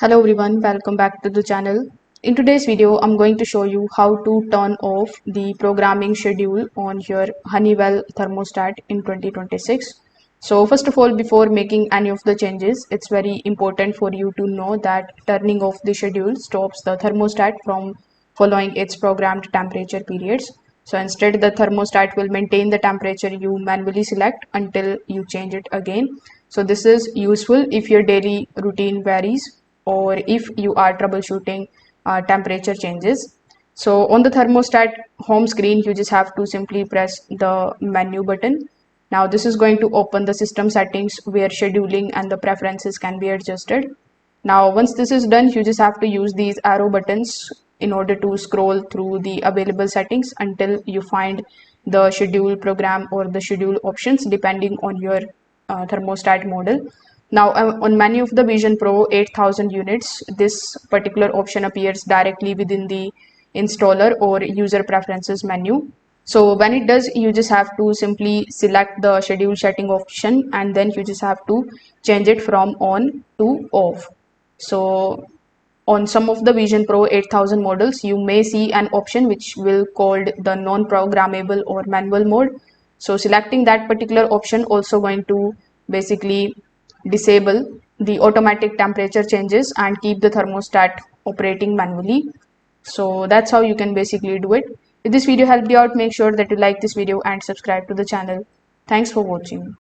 Hello everyone, welcome back to the channel. In today's video, I'm going to show you how to turn off the programming schedule on your Honeywell thermostat in 2026. So first of all, before making any of the changes, it's very important for you to know that turning off the schedule stops the thermostat from following its programmed temperature periods. So instead, the thermostat will maintain the temperature you manually select until you change it again. So this is useful if your daily routine varies or if you are troubleshooting temperature changes. So on the thermostat home screen, you just have to simply press the menu button. Now this is going to open the system settings where scheduling and the preferences can be adjusted. Now once this is done, you just have to use these arrow buttons in order to scroll through the available settings until you find the schedule program or the schedule options depending on your thermostat model. Now on many of the VisionPRO 8000 units, this particular option appears directly within the installer or user preferences menu. So when it does, you just have to simply select the schedule setting option and then you just have to change it from on to off. So on some of the VisionPRO 8000 models, you may see an option which will called the non-programmable or manual mode. So selecting that particular option also going to basically disable the automatic temperature changes and keep the thermostat operating manually. So that's how you can basically do it. If this video helped you out, make sure that you like this video and subscribe to the channel. Thanks for watching.